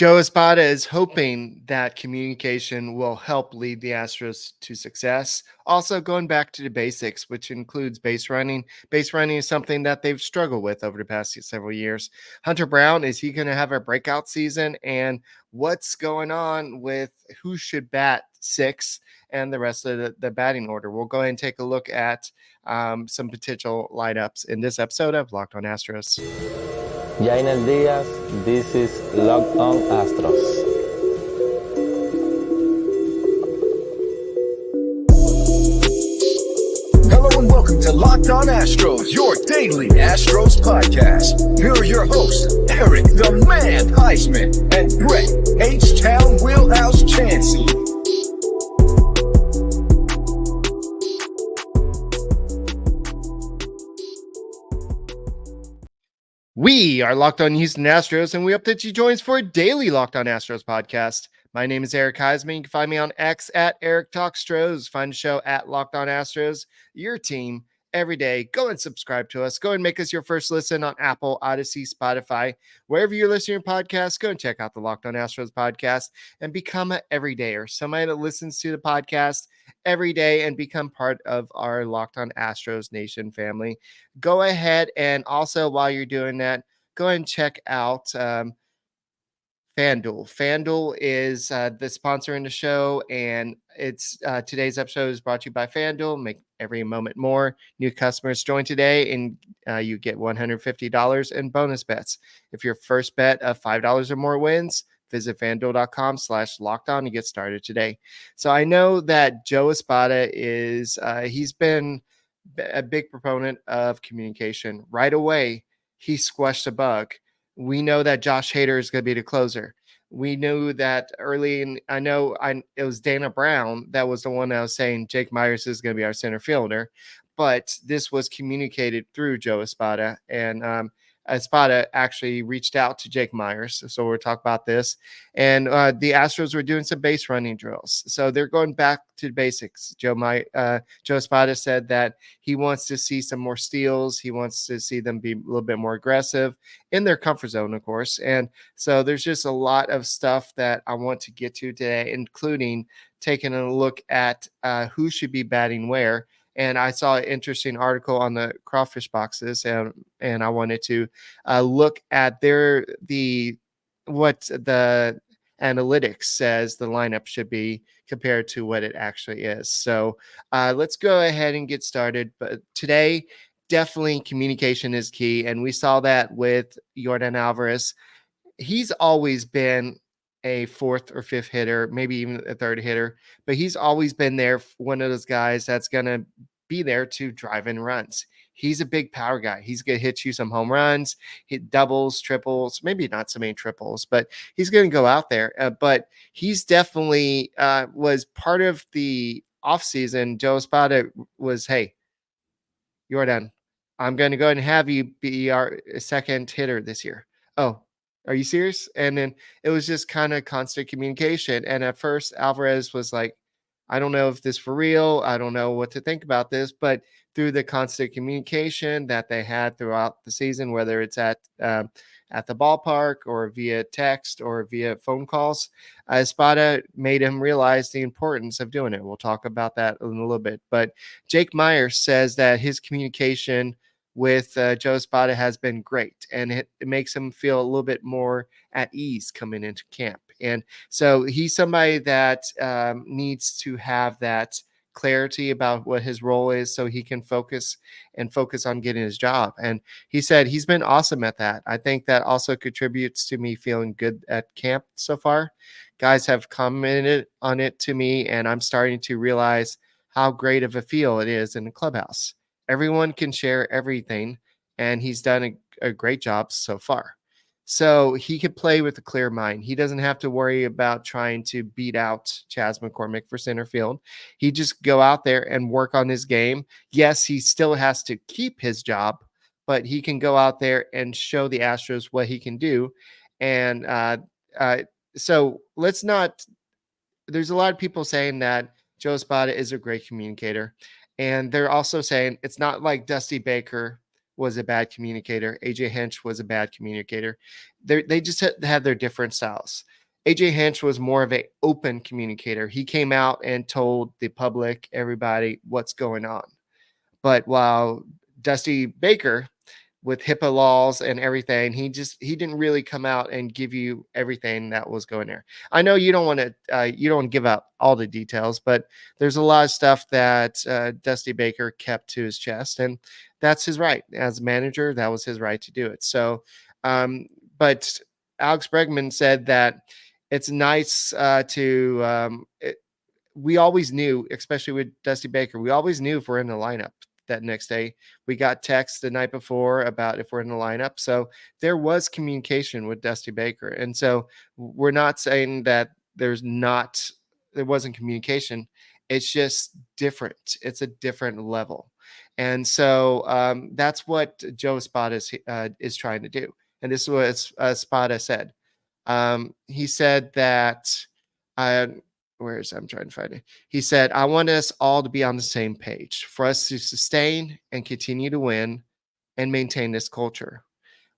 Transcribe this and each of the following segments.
Joe Espada is hoping that communication will help lead the Astros to success. Also, going back to the basics, which includes base running. Base running is something that they've struggled with over the past several years. Hunter Brown, is he going to have a breakout season? And what's going on with who should bat six and the rest of the batting order? We'll go ahead and take a look at some potential lineups in this episode of Locked On Astros. Jainer Diaz, this is Locked On Astros. Hello and welcome to Locked On Astros, your daily Astros podcast. Here are your hosts, Eric the Man Huysman and Brett H-Town Wheelhouse Chancey. We are Locked On Houston Astros, and we hope that you join us for a daily Locked On Astros podcast. My name is Eric Huysman. You can find me on X at Eric Talk Stros. Find the show at Locked On Astros, your team every day. Go and subscribe to us. Go and make us your first listen on Apple, Odyssey, Spotify. Wherever you're listening to your podcast, go and check out the Locked On Astros podcast and become an everydayer, somebody that listens to the podcast every day and become part of our Locked On Astros Nation family. Go ahead and also, while you're doing that, go ahead and check out FanDuel. FanDuel is the sponsor in the show, and it's today's episode is brought to you by FanDuel. Make every moment more. New customers join today, and you get $150 in bonus bets. If your first bet of $5 or more wins, visit FanDuel.com/lockedon to get started today. So I know that Joe Espada is he's been a big proponent of communication. Right away, he squashed a bug. We know that Josh Hader is going to be the closer. We knew that early, and it was Dana Brown that was the one that was saying Jake Myers is going to be our center fielder, but this was communicated through Joe Espada, and Espada actually reached out to Jake Myers. So we'll talk about this. And the Astros were doing some base running drills. So they're going back to the basics. Joe Espada said that he wants to see some more steals. He wants to see them be a little bit more aggressive in their comfort zone, of course. And so there's just a lot of stuff that I want to get to today, including taking a look at who should be batting where. And I saw an interesting article on the crawfish boxes, and I wanted to look at what the analytics says the lineup should be compared to what it actually is. So let's go ahead and get started. But today, definitely communication is key, and we saw that with Yordan Alvarez. He's always been a fourth or fifth hitter, maybe even a third hitter, but he's always been there, one of those guys that's going to be there to drive in runs. He's a big power guy. He's going to hit you some home runs, hit doubles, triples, maybe not so many triples, but he's going to go out there. But he's definitely was part of the offseason. Joe Espada was, hey, Yordan, I'm going to go ahead and have you be our second hitter this year. Oh, are you serious? And then it was just kind of constant communication. And at first, Alvarez was like, I don't know if this for real. I don't know what to think about this. But through the constant communication that they had throughout the season, whether it's at the ballpark or via text or via phone calls, Espada made him realize the importance of doing it. We'll talk about that in a little bit. But Jake Myers says that his communication with Joe Espada has been great, and it makes him feel a little bit more at ease coming into camp. And so he's somebody that needs to have that clarity about what his role is so he can focus on getting his job. And he said he's been awesome at that. I think that also contributes to me feeling good at camp so far. Guys have commented on it to me, and I'm starting to realize how great of a feel it is in the clubhouse. Everyone can share everything, and he's done a great job so far. So he could play with a clear mind. He doesn't have to worry about trying to beat out Chas McCormick for center field. He just go out there and work on his game. Yes, he still has to keep his job, but he can go out there and show the Astros what he can do. And so let's not – there's a lot of people saying that Joe Espada is a great communicator. And they're also saying it's not like Dusty Baker was a bad communicator. AJ Hinch was a bad communicator. They just had their different styles. AJ Hinch was more of an open communicator. He came out and told the public, everybody, what's going on. But while Dusty Baker, with HIPAA laws and everything, he didn't really come out and give you everything that was going there. I know you don't want to give out all the details, but there's a lot of stuff that Dusty Baker kept to his chest, and that's his right as a manager. That was his right to do it. So, but Alex Bregman said that it's nice we always knew, especially with Dusty Baker, we always knew if we're in the lineup that next day. We got text the night before about if we're in the lineup. So there was communication with Dusty Baker. And so we're not saying that there wasn't communication. It's just different. It's a different level. And so that's what Joe Espada is trying to do. And this is what Espada said. He said that I'm trying to find it. He said, I want us all to be on the same page for us to sustain and continue to win and maintain this culture.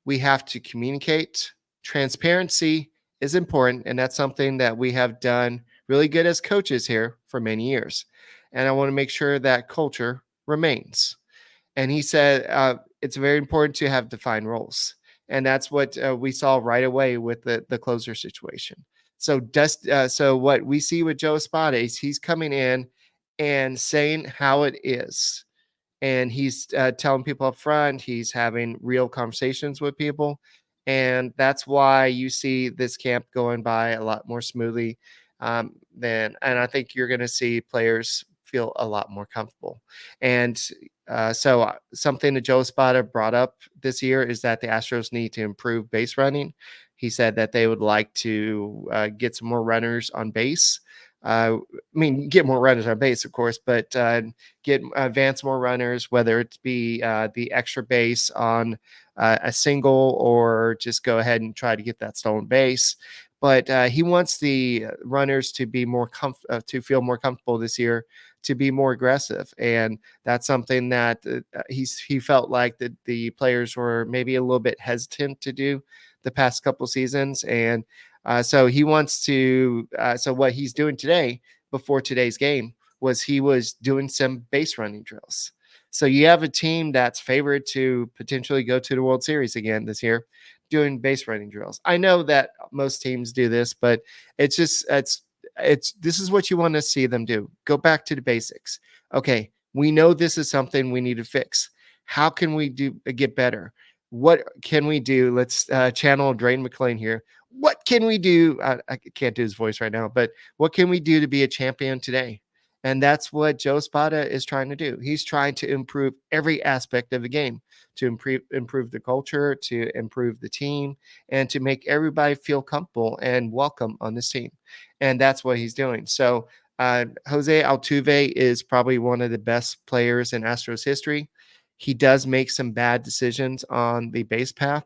We have to communicate. Transparency is important, and that's something that we have done really good as coaches here for many years. And I want to make sure that culture remains. And he said it's very important to have defined roles. And that's what we saw right away with the closer situation. So what we see with Joe Espada is he's coming in and saying how it is. And he's telling people up front, he's having real conversations with people. And that's why you see this camp going by a lot more smoothly and I think you're going to see players feel a lot more comfortable. And so something that Joe Espada brought up this year is that the Astros need to improve base running. He said that they would like to get some more runners on base. Get more runners on base, of course, but advance more runners, whether it be the extra base on a single or just go ahead and try to get that stolen base. But he wants the runners to be to feel more comfortable this year, to be more aggressive, and that's something that he felt like that the players were maybe a little bit hesitant to do the past couple seasons, and so he wants to. So what he's doing today, before today's game, was he was doing some base running drills. So you have a team that's favored to potentially go to the World Series again this year, doing base running drills. I know that most teams do this, but it's this is what you want to see them do. Go back to the basics. Okay, we know this is something we need to fix. How can we get better? What can we do? Let's channel Drain McClain here. What can we do? I can't do his voice right now, but what can we do to be a champion today? And that's what Joe Espada is trying to do. He's trying to improve every aspect of the game, to improve the culture, to improve the team, and to make everybody feel comfortable and welcome on this team. And that's what he's doing. So Jose Altuve is probably one of the best players in Astros history. He does make some bad decisions on the base path.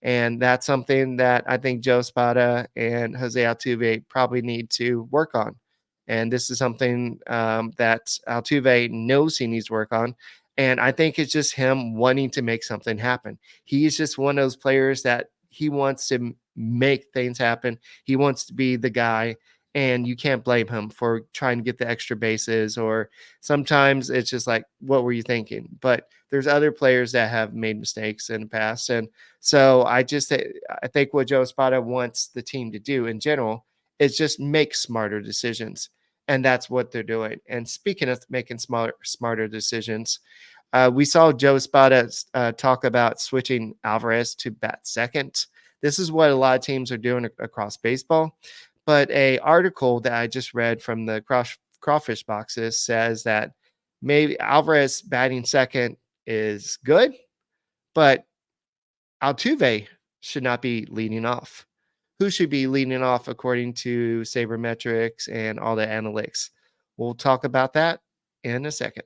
And that's something that I think Joe Espada and Jose Altuve probably need to work on. And this is something that Altuve knows he needs to work on. And I think it's just him wanting to make something happen. He's just one of those players that he wants to make things happen. He wants to be the guy. And you can't blame him for trying to get the extra bases, or sometimes it's just like, what were you thinking? But there's other players that have made mistakes in the past. And so I think what Joe Espada wants the team to do in general is just make smarter decisions. And that's what they're doing. And speaking of making smarter decisions, we saw Joe Espada talk about switching Alvarez to bat second. This is what a lot of teams are doing across baseball. But a article that I just read from the Crawfish Boxes says that maybe Alvarez batting second is good, but Altuve should not be leading off. Who should be leading off according to Sabermetrics and all the analytics? We'll talk about that in a second.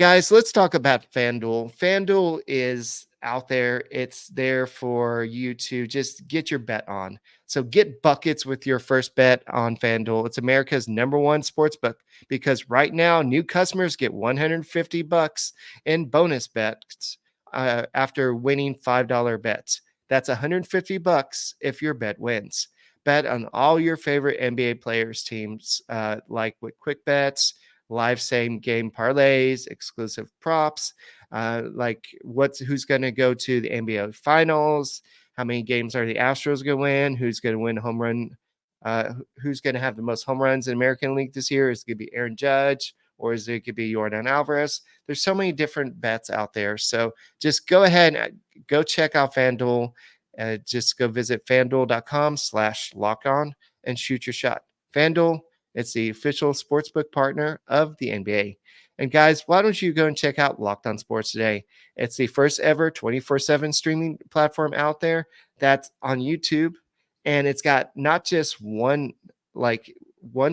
Guys, let's talk about FanDuel. FanDuel is out there. It's there for you to just get your bet on. So get buckets with your first bet on FanDuel. It's America's #1 sports book because right now new customers get $150 in bonus bets after winning $5 bets. That's $150 if your bet wins. Bet on all your favorite NBA players' teams, like with quick bets, live same game parlays, exclusive props, like who's going to go to the NBA Finals, how many games are the Astros going to win, who's going to win home run, who's going to have the most home runs in American League this year? Is it going to be Aaron Judge or is it going to be Jordan Alvarez? There's so many different bets out there. So just go ahead and go check out FanDuel. Just go visit fanduel.com/lockedon and shoot your shot. FanDuel, it's the official sportsbook partner of the NBA. And guys, why don't you go and check out Locked On Sports today? It's the first ever 24/7 streaming platform out there that's on YouTube. And it's got not just one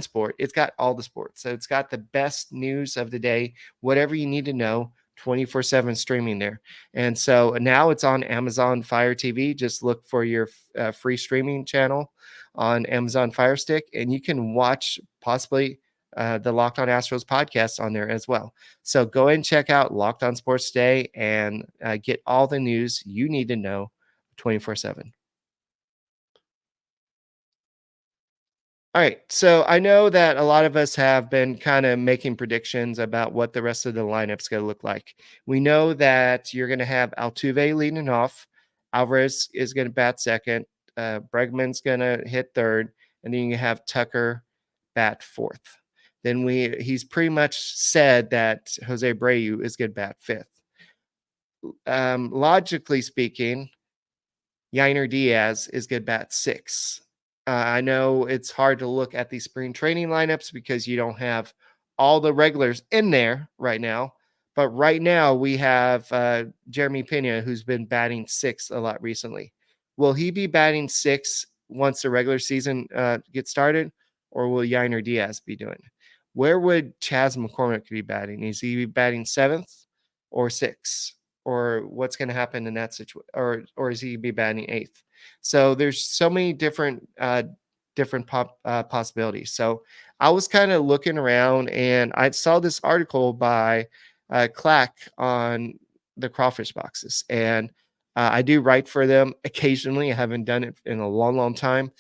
sport, it's got all the sports. So it's got the best news of the day, whatever you need to know, 24/7 streaming there. And so now it's on Amazon Fire TV. Just look for your free streaming channel on Amazon Fire Stick, and you can watch possibly the Locked On Astros podcast on there as well. So go and check out Locked On Sports Today and get all the news you need to know 24/7. All right. So I know that a lot of us have been kind of making predictions about what the rest of the lineup's going to look like. We know that you're going to have Altuve leading off. Alvarez is going to bat second. Bregman's going to hit third. And then you have Tucker bat fourth. Then he's pretty much said that Jose Abreu is going to bat fifth. Logically speaking, Yainer Diaz is going to bat sixth. I know it's hard to look at these spring training lineups because you don't have all the regulars in there right now. But right now we have Jeremy Pena, who's been batting sixth a lot recently. Will he be batting sixth once the regular season gets started, or will Yainer Diaz be doing it? Where would Chas McCormick be batting? Is he batting seventh or sixth? Or what's going to happen in that situation? Or is he be batting eighth? So there's so many different possibilities. So I was kind of looking around and I saw this article by Clack on the crawfish boxes. And I do write for them occasionally. I haven't done it in a long, long time.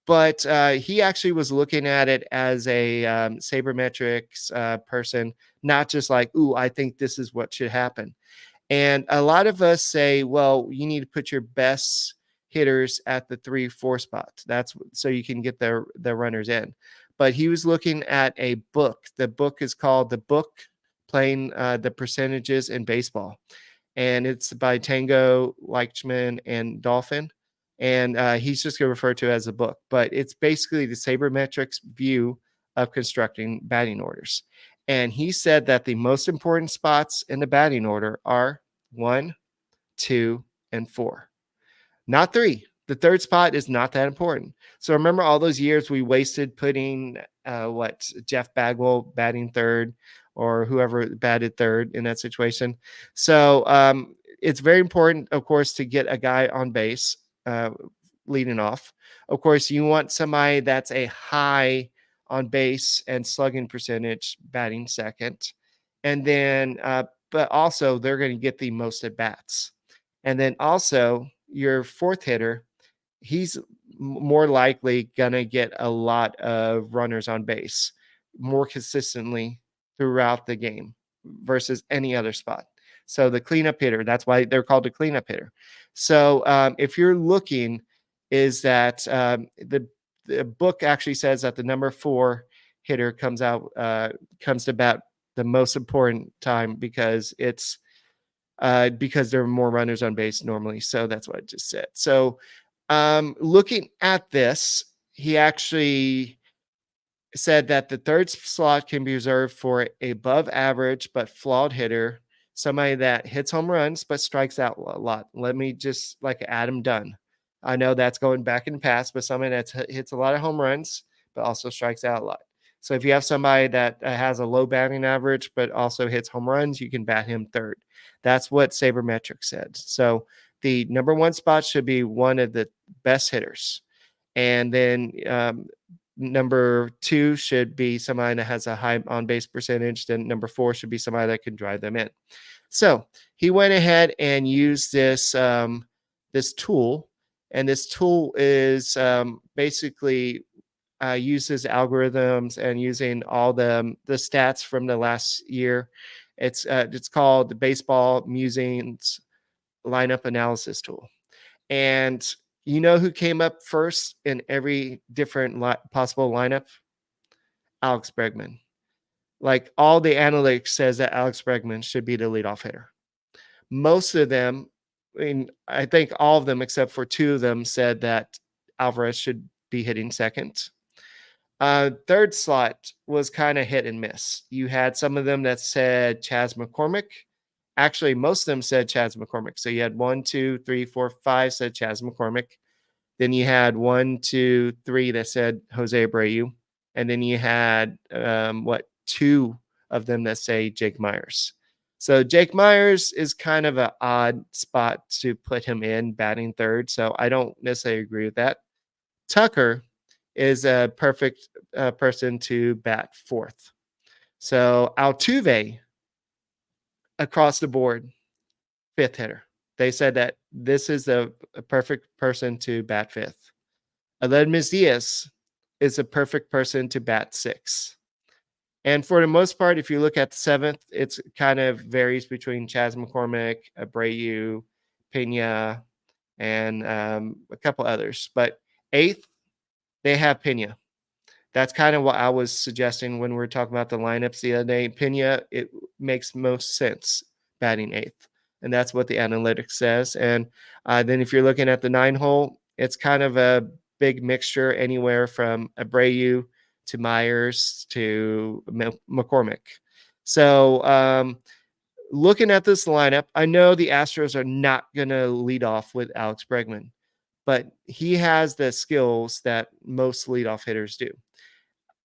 But he actually was looking at it as a sabermetrics person, not just like, ooh, I think this is what should happen. And a lot of us say, well, you need to put your best hitters at the 3-4 spots. That's so you can get the runners in. But he was looking at a book. The book is called The Book Playing the Percentages in Baseball. And it's by Tango, Leichman, and Dolphin. And he's just going to refer to it as a book. But it's basically the sabermetrics view of constructing batting orders. And he said that the most important spots in the batting order are 1, 2, and 4. Not 3. The third spot is not that important. So remember all those years we wasted putting Jeff Bagwell batting third or whoever batted third in that situation. So it's very important, of course, to get a guy on base leading off. Of course, you want somebody that's a high on base and slugging percentage batting second. And then, but also they're going to get the most at bats. And then also your fourth hitter, he's more likely going to get a lot of runners on base more consistently throughout the game versus any other spot. So the cleanup hitter, that's why they're called a cleanup hitter. So if you're looking, is that the book actually says that the number 4 hitter comes to bat the most important time because because there are more runners on base normally. So that's what I just said. So looking at this, he actually said that the third slot can be reserved for above average but flawed hitter, somebody that hits home runs but strikes out a lot. Let me just like Adam Dunn. I know that's going back in the past, but somebody that hits a lot of home runs but also strikes out a lot. So if you have somebody that has a low batting average but also hits home runs, you can bat him third. That's what Sabermetric said. So the number one spot should be one of the best hitters. And then number two should be somebody that has a high on base percentage. Then number four should be somebody that can drive them in. So he went ahead and used this tool, and this tool is basically uses algorithms and using all the stats from the last year. It's called the Baseball Musings Lineup Analysis Tool. And you know who came up first in every different possible lineup? Alex Bregman. Like all the analytics says that Alex Bregman should be the leadoff hitter. Most of them, I think all of them except for two of them said that Alvarez should be hitting second. Third slot was kind of hit and miss. You had some of them that said Chas McCormick. Actually, most of them said Chas McCormick. So you had 1, 2, 3, 4, 5 said Chas McCormick. Then you had 1, 2, 3 that said Jose Abreu. And then you had two of them that say Jake Myers. So Jake Myers is kind of an odd spot to put him in batting third. So I don't necessarily agree with that. Tucker is a perfect person to bat fourth. So Altuve, across the board, fifth hitter. They said that this is a perfect person to bat fifth. Aledmys Diaz is a perfect person to bat sixth. And for the most part, if you look at the seventh, it's kind of varies between Chas McCormick, Abreu, Pena, and a couple others. But eighth, they have Pena. That's kind of what I was suggesting when we were talking about the lineups the other day. Pena, it makes most sense batting eighth. And that's what the analytics says. And then if you're looking at the 9-hole, it's kind of a big mixture anywhere from Abreu to Myers to McCormick. So looking at this lineup, I know the Astros are not going to lead off with Alex Bregman, but he has the skills that most leadoff hitters do.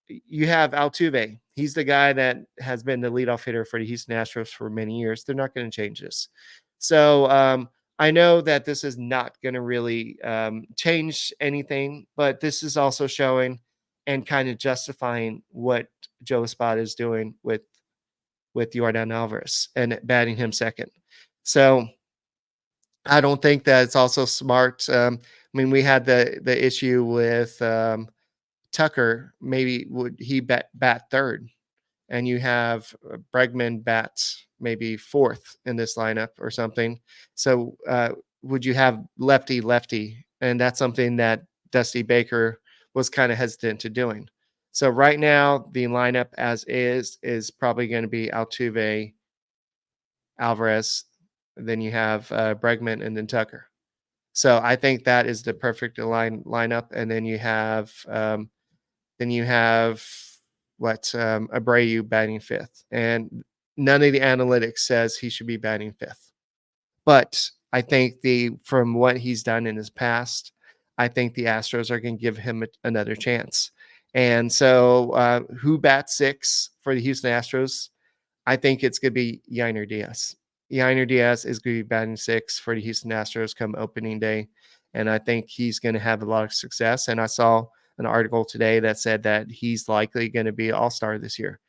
You have Altuve. He's the guy that has been the leadoff hitter for the Houston Astros for many years. They're not going to change this. So I know that this is not going to really change anything, but this is also showing and kind of justifying what Joe Espada is doing with Yordan Alvarez and batting him second. So I don't think that it's also smart. We had the issue with Tucker. Maybe would he bat third, and you have Bregman bats maybe fourth in this lineup or something. So would you have lefty? And that's something that Dusty Baker was kind of hesitant to doing. So right now, the lineup as is probably going to be Altuve, Alvarez, then you have Bregman, and then Tucker. So I think that is the perfect lineup. And then you have Abreu batting fifth, and none of the analytics says he should be batting fifth. But I think from what he's done in his past, I think the Astros are going to give him another chance. And so who bats six for the Houston Astros? I think it's going to be Yainer Diaz. Yainer Diaz is going to be batting six for the Houston Astros come opening day. And I think he's going to have a lot of success. And I saw an article today that said that he's likely going to be an all-star this year.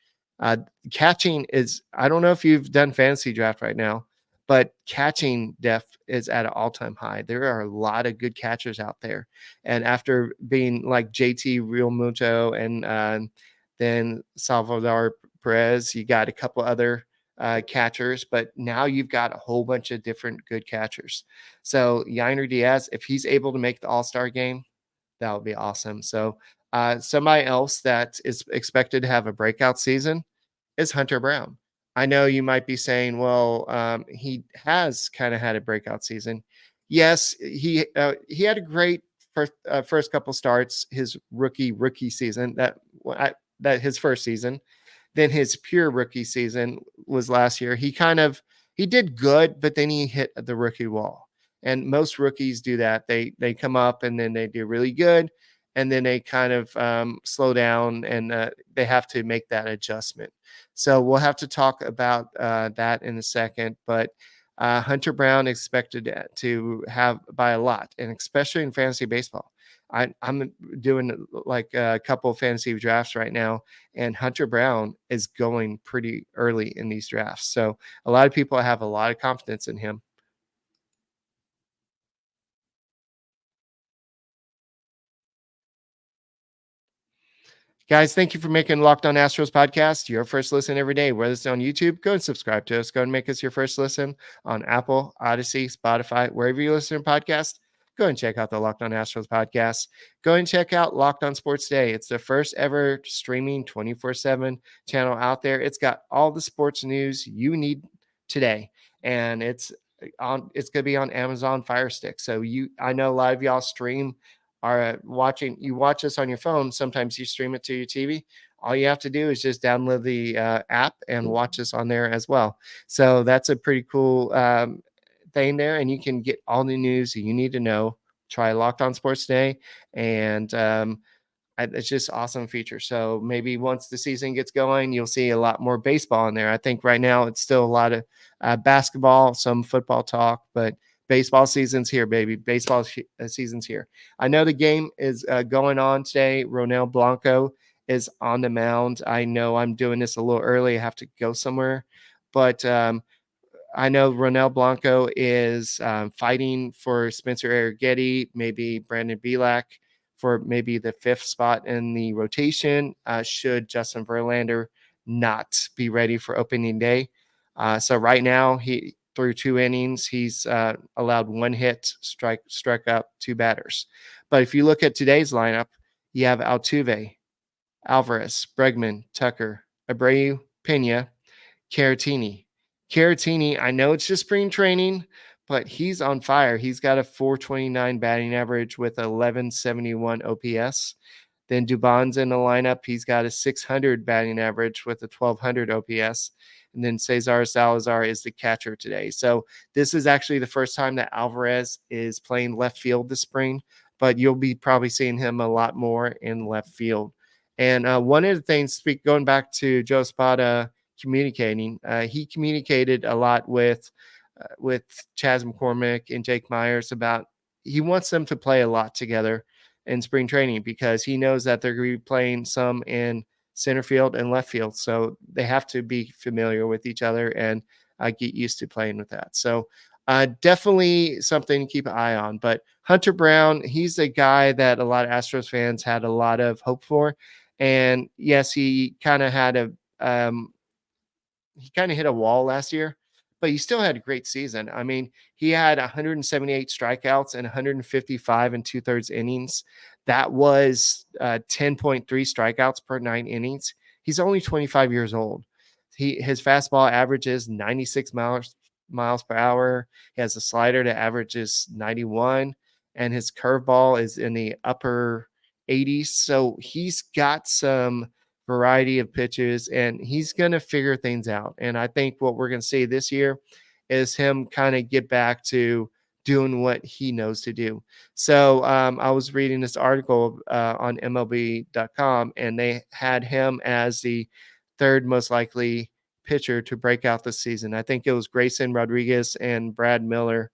Catching is, I don't know if you've done fantasy draft right now, but catching depth is at an all-time high. There are a lot of good catchers out there. And after being like JT Realmuto and then Salvador Perez, you got a couple other catchers, but now you've got a whole bunch of different good catchers. So Yainer Diaz, if he's able to make the all-star game, that would be awesome. So somebody else that is expected to have a breakout season is Hunter Brown. I know you might be saying, well, he has kind of had a breakout season. Yes, he had a great first couple starts, his rookie season, that his first season. Then his pure rookie season was last year. He did good, but then he hit the rookie wall. And most rookies do that. They come up and then they do really good. and then they kind of slow down, and they have to make that adjustment. So we'll have to talk about that in a second. But Hunter Brown expected to have by a lot, and especially in fantasy baseball. I'm doing like a couple of fantasy drafts right now, and Hunter Brown is going pretty early in these drafts. So a lot of people have a lot of confidence in him. Guys, thank you for making Locked On Astros podcast your first listen every day. Whether it's on YouTube, go and subscribe to us. Go and make us your first listen on Apple, Odyssey, Spotify, wherever you listen to podcasts. Go and check out the Locked On Astros podcast. Go and check out Locked On Sports Day. It's the first ever streaming 24/7 channel out there. It's got all the sports news you need today, and it's on. It's going to be on Amazon Fire Stick. So I know a lot of y'all stream are watching, you watch us on your phone. Sometimes you stream it to your TV. All you have to do is just download the app and watch us on there as well. So that's a pretty cool thing there. And you can get all the news you need to know. Try Locked On Sports Today, and it's just awesome feature. So maybe once the season gets going, you'll see a lot more baseball in there. I think right now it's still a lot of basketball, some football talk, but baseball season's here, baby. Baseball season's here. I know the game is going on today. Ronel Blanco is on the mound. I know I'm doing this a little early. I have to go somewhere, but I know Ronel Blanco is fighting for Spencer Arrighetti, maybe Brandon Bielak for maybe the fifth spot in the rotation, should Justin Verlander not be ready for opening day. So right now, he through 2 innings, he's allowed 1 hit, struck out 2 batters. But if you look at today's lineup, you have Altuve, Alvarez, Bregman, Tucker, Abreu, Pena, Caratini. Caratini, I know it's just spring training, but he's on fire. He's got a 429 batting average with 1171 OPS. Then Dubon's in the lineup. He's got a 600 batting average with a 1200 OPS. And then Cesar Salazar is the catcher today. So this is actually the first time that Alvarez is playing left field this spring, but you'll be probably seeing him a lot more in left field. And one of the things, going back to Joe Espada communicating, he communicated a lot with Chas McCormick and Jake Myers about he wants them to play a lot together in spring training because he knows that they're going to be playing some in center field and left field. So they have to be familiar with each other and get used to playing with that. So definitely something to keep an eye on. But Hunter Brown, he's a guy that a lot of Astros fans had a lot of hope for. And yes, he kind of had he kind of hit a wall last year, but he still had a great season. I mean, he had 178 strikeouts and 155 and 2/3 innings. That was 10.3 strikeouts per 9 innings. He's only 25 years old. His fastball averages 96 miles per hour. He has a slider that averages 91, and his curveball is in the upper 80s. So he's got some variety of pitches, and he's going to figure things out. And I think what we're going to see this year is him kind of get back to doing what he knows to do. So I was reading this article on MLB.com, and they had him as the 3rd most likely pitcher to break out this season. I think it was Grayson Rodriguez and Brad Miller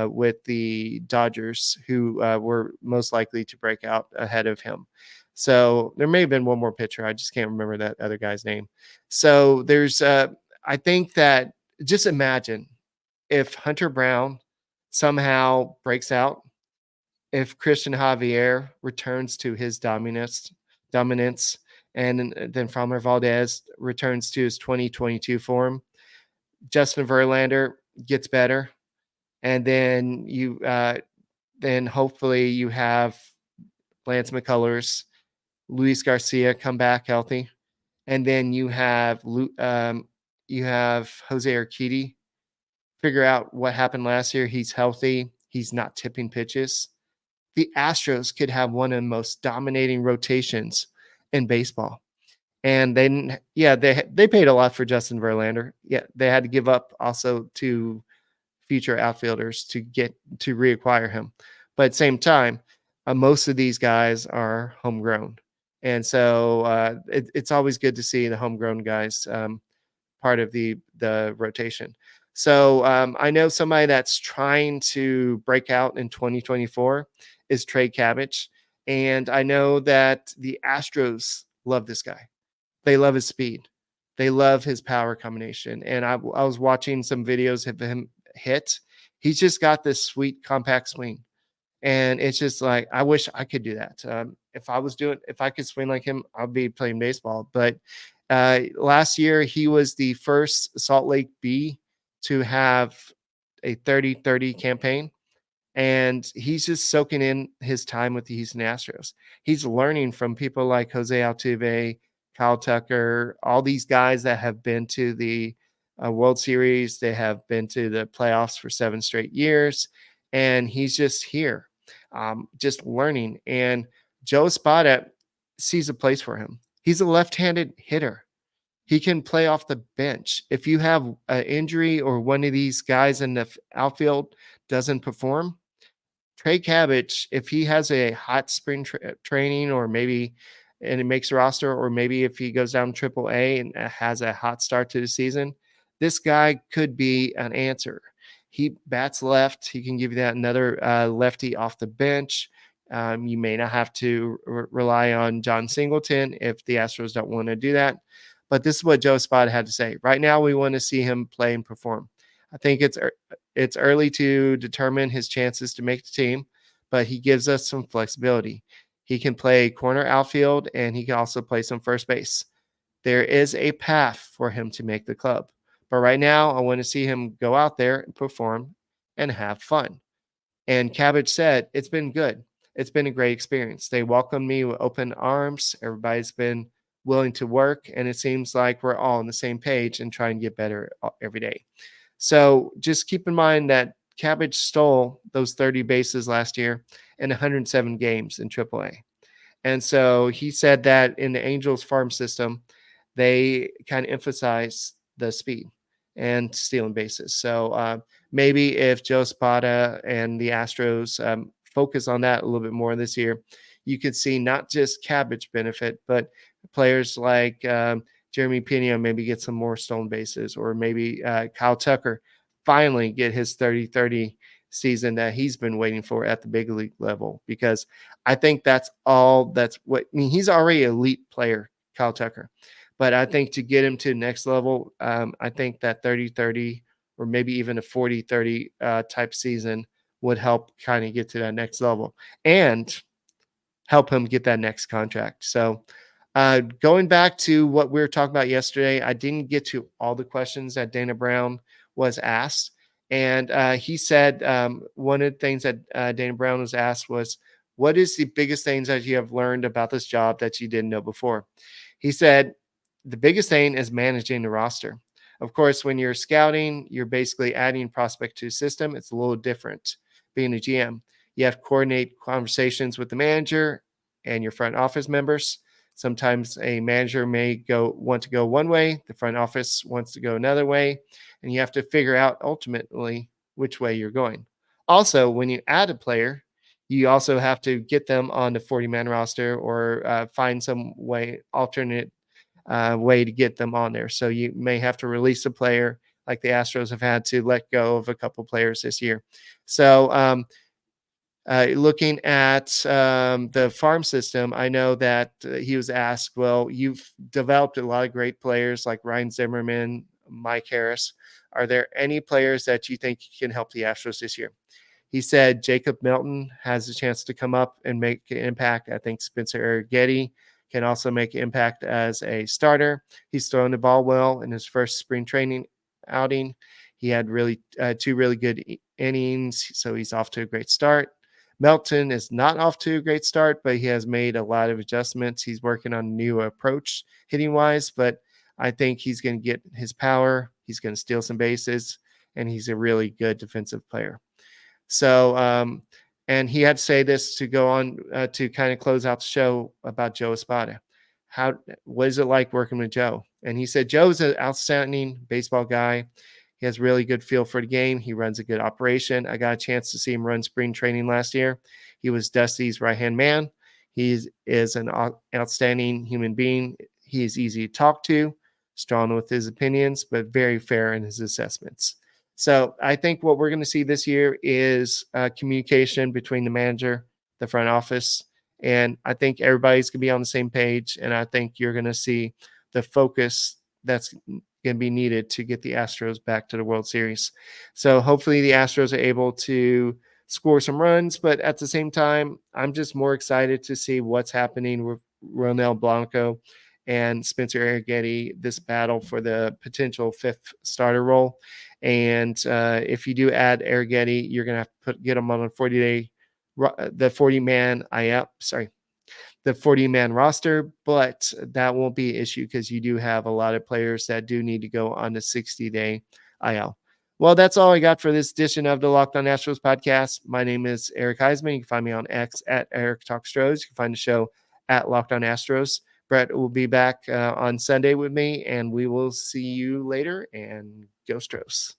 with the Dodgers who were most likely to break out ahead of him. So there may have been one more pitcher. I just can't remember that other guy's name. So there's, I think that just imagine if Hunter Brown somehow breaks out, if Christian Javier returns to his dominance, and then Framber Valdez returns to his 2022 form, Justin Verlander gets better, and then then hopefully you have Lance McCullers, Luis Garcia come back healthy, and then you have Jose Urquidy figure out what happened last year. He's healthy. He's not tipping pitches. The Astros could have one of the most dominating rotations in baseball. And then, they paid a lot for Justin Verlander. Yeah, they had to give up also to future outfielders to reacquire him. But at the same time, most of these guys are homegrown. And so it's always good to see the homegrown guys part of the rotation. So I know somebody that's trying to break out in 2024 is Trey Cabbage. And I know that the Astros love this guy. They love his speed. They love his power combination. And I was watching some videos of him hit. He's just got this sweet compact swing. And it's just like, I wish I could do that. If I could swing like him, I'll be playing baseball. But last year, he was the first Salt Lake Bee to have a 30-30 campaign. And he's just soaking in his time with the Houston Astros. He's learning from people like Jose Altuve, Kyle Tucker, all these guys that have been to the World Series. They have been to the playoffs for 7 straight years. And he's just here, just learning. And Joe Espada sees a place for him. He's a left-handed hitter. He can play off the bench. If you have an injury or one of these guys in the outfield doesn't perform, Trey Cabbage, if he has a hot spring training, or maybe and it makes a roster, or maybe if he goes down Triple A and has a hot start to the season, this guy could be an answer. He bats left. He can give you that another lefty off the bench. You may not have to rely on John Singleton if the Astros don't want to do that. But this is what Joe Espada had to say. Right now, we want to see him play and perform. I think it's early to determine his chances to make the team, but he gives us some flexibility. He can play corner outfield, and he can also play some first base. There is a path for him to make the club. But right now, I want to see him go out there and perform and have fun. And Cabbage said, it's been good. It's been a great experience. They welcomed me with open arms. Everybody's been willing to work, and it seems like we're all on the same page and trying to get better every day. So just keep in mind that Cabbage stole those 30 bases last year in 107 games in AAA. And so he said that in the Angels farm system, they kind of emphasize the speed and stealing bases. So maybe if Joe Espada and the Astros focus on that a little bit more this year, you could see not just Cabbage benefit, but players like Jeremy Pena maybe get some more stolen bases, or maybe Kyle Tucker finally get his 30-30 season that he's been waiting for at the big league level. Because I think that's what I mean. He's already an elite player, Kyle Tucker. But I think to get him to the next level, I think that 30-30 or maybe even a 40-30 type season would help kind of get to that next level and help him get that next contract. So going back to what we were talking about yesterday, I didn't get to all the questions that Dana Brown was asked. And he said one of the things that Dana Brown was asked was, what is the biggest things that you have learned about this job that you didn't know before? He said, the biggest thing is managing the roster. Of course, when you're scouting, you're basically adding prospect to the system. It's a little different being a GM. You have to coordinate conversations with the manager and your front office members. Sometimes a manager may want to go one way, the front office wants to go another way, and you have to figure out ultimately which way you're going. Also, when you add a player, you also have to get them on the 40-man roster, or find some alternate way to get them on there. So you may have to release a player, like the Astros have had to let go of a couple players this year. So looking at the farm system, I know that he was asked, well, you've developed a lot of great players like Ryan Zimmerman, Mike Harris. Are there any players that you think can help the Astros this year? He said Jacob Milton has a chance to come up and make an impact. I think Spencer Arrighetti can also make an impact as a starter. He's thrown the ball well in his first spring training outing. He had two really good innings, so he's off to a great start. Melton is not off to a great start, but he has made a lot of adjustments. He's working on a new approach hitting-wise, but I think he's going to get his power. He's going to steal some bases, and he's a really good defensive player. So, and he had to say this to go on to kind of close out the show about Joe Espada. What is it like working with Joe? And he said, Joe's an outstanding baseball guy. He has really good feel for the game. He runs a good operation. I got a chance to see him run spring training last year. He was Dusty's right-hand man. He is an outstanding human being. He is easy to talk to, strong with his opinions, but very fair in his assessments. So I think what we're going to see this year is communication between the manager, the front office, and I think everybody's going to be on the same page. And I think you're going to see the focus that's going to be needed to get the Astros back to the World Series. So hopefully the Astros are able to score some runs, but at the same time, I'm just more excited to see what's happening with Ronel Blanco and Spencer Arrighetti, this battle for the potential 5th starter role. And if you do add Arrighetti, you're going to have to get him on a 40-day, the 40-man roster, but that won't be an issue because you do have a lot of players that do need to go on the 60-day IL. Well, that's all I got for this edition of the Locked On Astros podcast. My name is Eric Huysman. You can find me on X at Eric Talk Astros. You can find the show at Locked On Astros. Brett will be back on Sunday with me, and we will see you later. And go Astros.